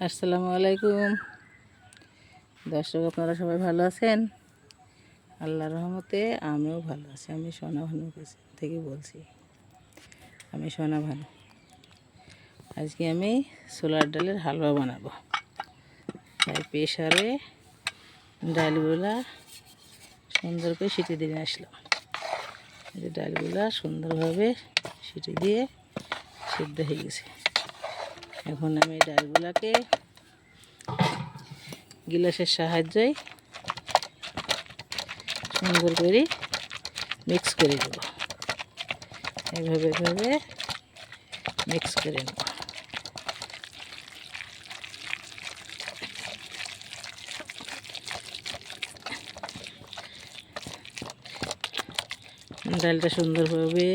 আসসালামু আলাইকুম দর্শক, আপনারা সবাই ভালো আছেন? আল্লাহর রহমতে আমিও ভালো আছি। আমি সোনা ভানু থেকে বলছি। আমি সোনা ভানু। আজকে আমি ছোলার ডালের হালুয়া বানাবো। তাই প্রেসারে ডালগুলা সুন্দর করে সিটি দিয়ে আসলাম। এই ডালগুলা সুন্দরভাবে সিটি দিয়ে সিদ্ধ হয়ে গেছে। এখন আমি ডালগুলাকে গিলাসের সাহায্যে সুন্দর করে মিক্স করে দেব। এভাবে মিক্স করে নেব। ডালটা সুন্দরভাবে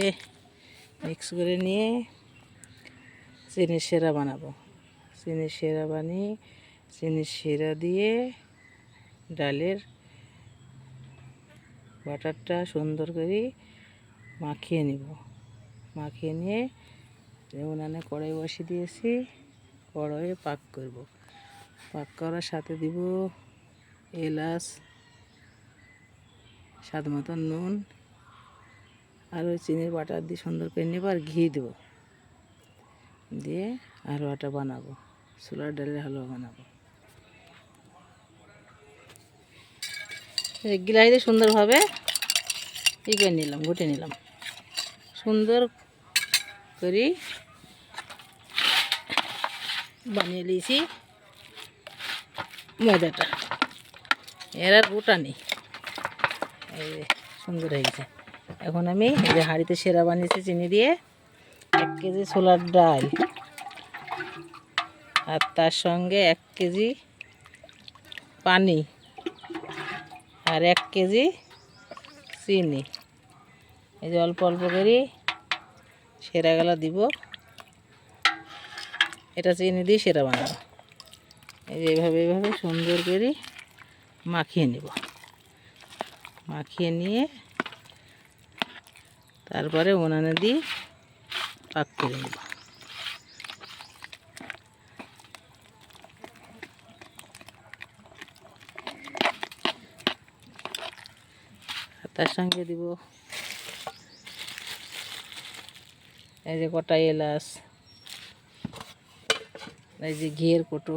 মিক্স করে নিয়ে চিনির শিরা বানাবো। চিনির শিরা বানিয়ে চিনির শিরা দিয়ে ডালের বাটারটা সুন্দর করে মাখিয়ে নিব। মাখিয়ে নিয়ে উনানে কড়াই বসিয়ে দিয়েছি। কড়াইয়ে পাক করব। পাক করার সাথে দিব এলাচ, স্বাদ মতন নুন, আর ওই চিনির বাটার দিয়ে সুন্দর করে নেব। আর ঘি দেবো, দিয়ে হালুয়াটা বানাবো। ছোলার ডালের হালুয়া বানাবো। গিলাই দিয়ে সুন্দরভাবে করে নিলাম, ঘুটে নিলাম। সুন্দর করে বানিয়ে নিয়েছি ময়দাটা। এর আর গোটা নেই। এই সুন্দর হয়ে গেছে। এখন আমি এই যে হাঁড়িতে সেরা বানিয়েছি চিনি দিয়ে 1 কেজি ছোলার ডাল, আর তার সঙ্গে 1 কেজি পানি, আর 1 কেজি চিনি। এই যে অল্প অল্প করে সেরাগুলো দিব। এটা চিনি দিয়ে সেরা বানাবো। এই যে এইভাবে সুন্দর করে মাখিয়ে নেব। মাখিয়ে নিয়ে তারপরে উনানে দিয়ে পাক করে নেব। তার সঙ্গে দিব এই যে কটা এলাচ, এই যে ঘিয়ের কোটো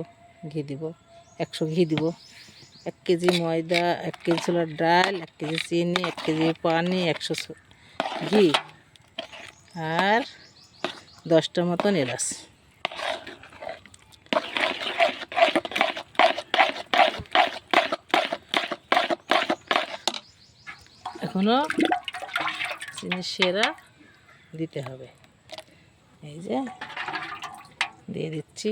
ঘি দিব, 100 ঘি দিব। 1 কেজি ময়দা, 1 কেজি ছোলার ডাল, 1 কেজি চিনি, 1 কেজি পানি, 100 ঘি, আর 10টা মতন এলাচ। এখনো চিনির সেরা দিতে হবে। এই যে দিয়ে দিচ্ছি।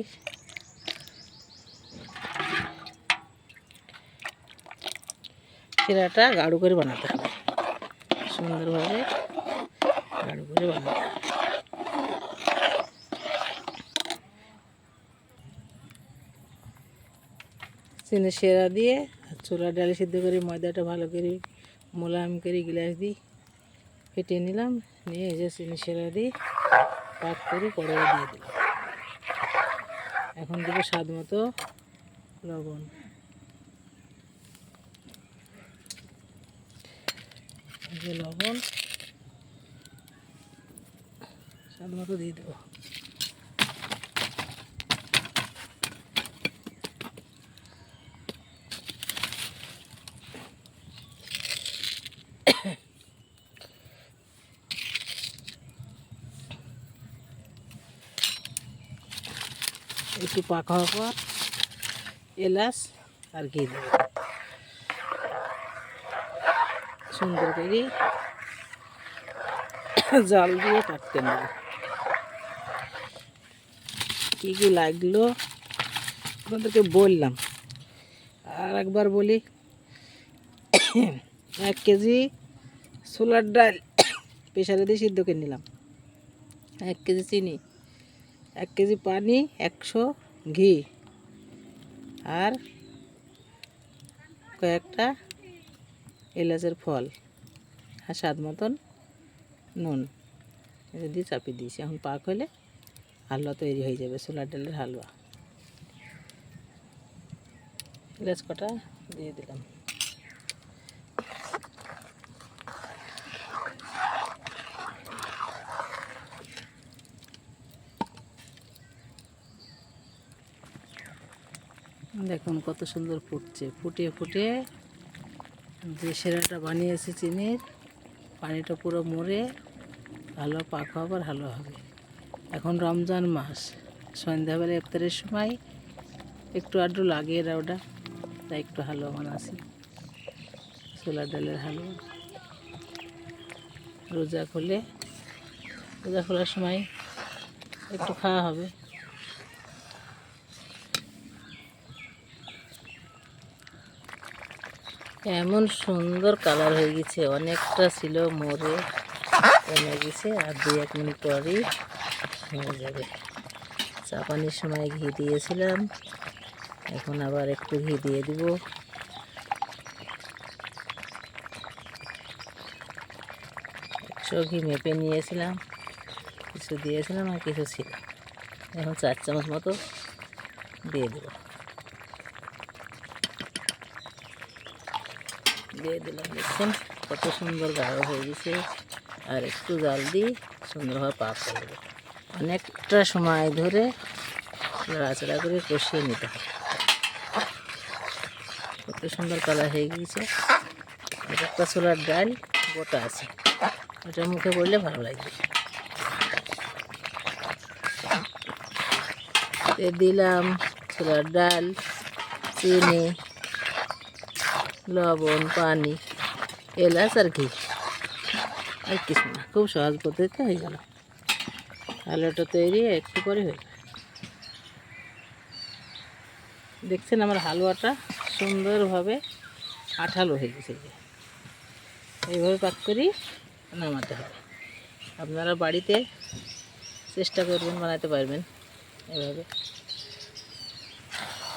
সেরাটা গাঢ় করে বানাতে হবে, সুন্দরভাবে গাঢ় করে বানাতে হবে। চিনি সেরা দিয়ে ছোলার ডালে সিদ্ধ করে ময়দাটা ভালো করে মোলায়েম করে গ্লাস দিয়ে ফেটিয়ে নিলাম। নিয়ে এই যে চিনি সেরা দিয়ে পাক করে কড়াইয়ে দিয়ে দিলাম। এখন দেবো স্বাদ মতো লবণ। এই যে লবণ স্বাদ মতো দিয়ে দেবো। একটু পাক হওয়ার পর এলাচ আর ঘি দেবো। সুন্দর করে জাল দিয়ে পাকতে নেব। কী কী লাগলো আপনাদেরকে বললাম, আর একবার বলি। 1 কেজি ছোলার ডাল প্রেসারে দিয়ে সিদ্ধ করে নিলাম। 1 কেজি চিনি, 1 কেজি পানি, 100 ঘি, আর কয়েকটা এলাচের ফল, আর স্বাদ মতন নুন। এটা দিয়ে চাপিয়ে দিয়েছি। এখন পাক হলে হালুয়া তৈরি হয়ে যাবে, ছোলার ডালের হালুয়া। লেজ কটা দিয়ে দিলাম। দেখুন কত সুন্দর ফুটছে, ফুটিয়ে ফুটিয়ে যে সেরাটা বানিয়েছি চিনির, পানিটা পুরো মরে ভালো পাক হবার ভালো হবে। এখন রমজান মাস, সন্ধ্যাবেলা ইফতারের সময় একটু আড্ডু লাগিয়ে ওটা, তাই একটু হালুয়া বানাচ্ছি, ছোলার ডালের হালুয়া। রোজা খোলার সময় একটু খাওয়া হবে। এমন সুন্দর কালার হয়ে গেছে, অনেকটা ছিল মরে কমে গেছে, আর 2-1 মিনিট পরই হয়ে যাবে। চাপানির সময় ঘি দিয়েছিলাম, এখন আবার একটু ঘি দিয়ে দিব। ঘি মেপে নিয়েছিলাম, কিছু দিয়েছিলাম আর কিছু ছিল, এখন 4 চামচ মতো দিয়ে দিলাম। দেখছেন কত সুন্দর গাঢ় হয়ে গেছে। আর একটু জাল দিয়ে সুন্দরভাবে পাক হয়ে যাবে। অনেকটা সময় ধরে নাড়াচাড়া করে কষিয়ে নিতে হবে। কত সুন্দর কালার হয়ে গেছে। একটা ছোলার ডাল গোটা আছে, ওটা মুখে পড়লে ভালো লাগবে। দিলাম ছোলার ডাল, চিনি, লবণ, পানি, এলাচ আর ঘি, আর কিছু না। খুব সহজ পদ্ধতিতে হয়ে গেল। হালুয়াটা তৈরি একটু পরে হয়ে যাবে। দেখছেন আমার হালুয়াটা সুন্দরভাবে আঠালো হয়ে গেছে। এইভাবে পাক করি নামাতে হবে। আপনারা বাড়িতে চেষ্টা করবেন, বানাতে পারবেন এভাবে।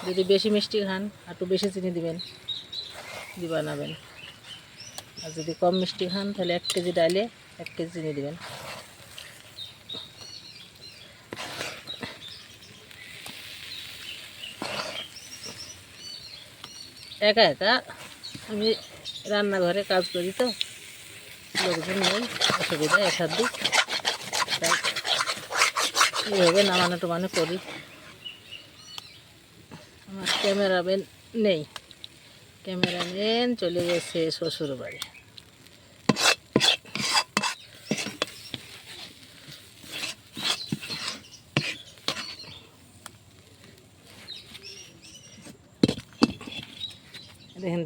যদি বেশি মিষ্টি খান একটু বেশি চিনি দিবেন, দিয়ে বানাবেন। আর যদি কম মিষ্টি খান তাহলে 1 কেজি ডালে 1 কেজি চিনি দিবেন। একা একা আমি রান্নাঘরে কাজ করি, তো লোকজন নেই, অসুবিধা এক দিক, তাই এইভাবে নামানো টামানো করি। আমার ক্যামেরাম্যান নেই, ক্যামেরাম্যান চলে গেছে শ্বশুর বাড়ি।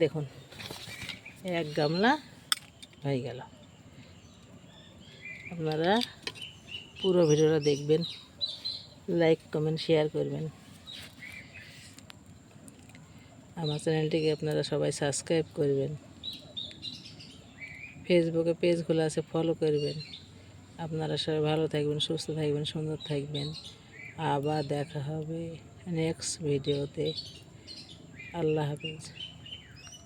দেখুন 1 গামলা হয়ে গেল। আপনারা পুরো ভিডিওটা দেখবেন, লাইক কমেন্ট শেয়ার করবেন। আমার চ্যানেলটিকে আপনারা সবাই সাবস্ক্রাইব করবেন। ফেসবুকে পেজ খোলা আছে, ফলো করবেন। আপনারা সবাই ভালো থাকবেন, সুস্থ থাকবেন, সুন্দর থাকবেন। আবার দেখা হবে নেক্সট ভিডিওতে। আল্লাহ হাফেজ।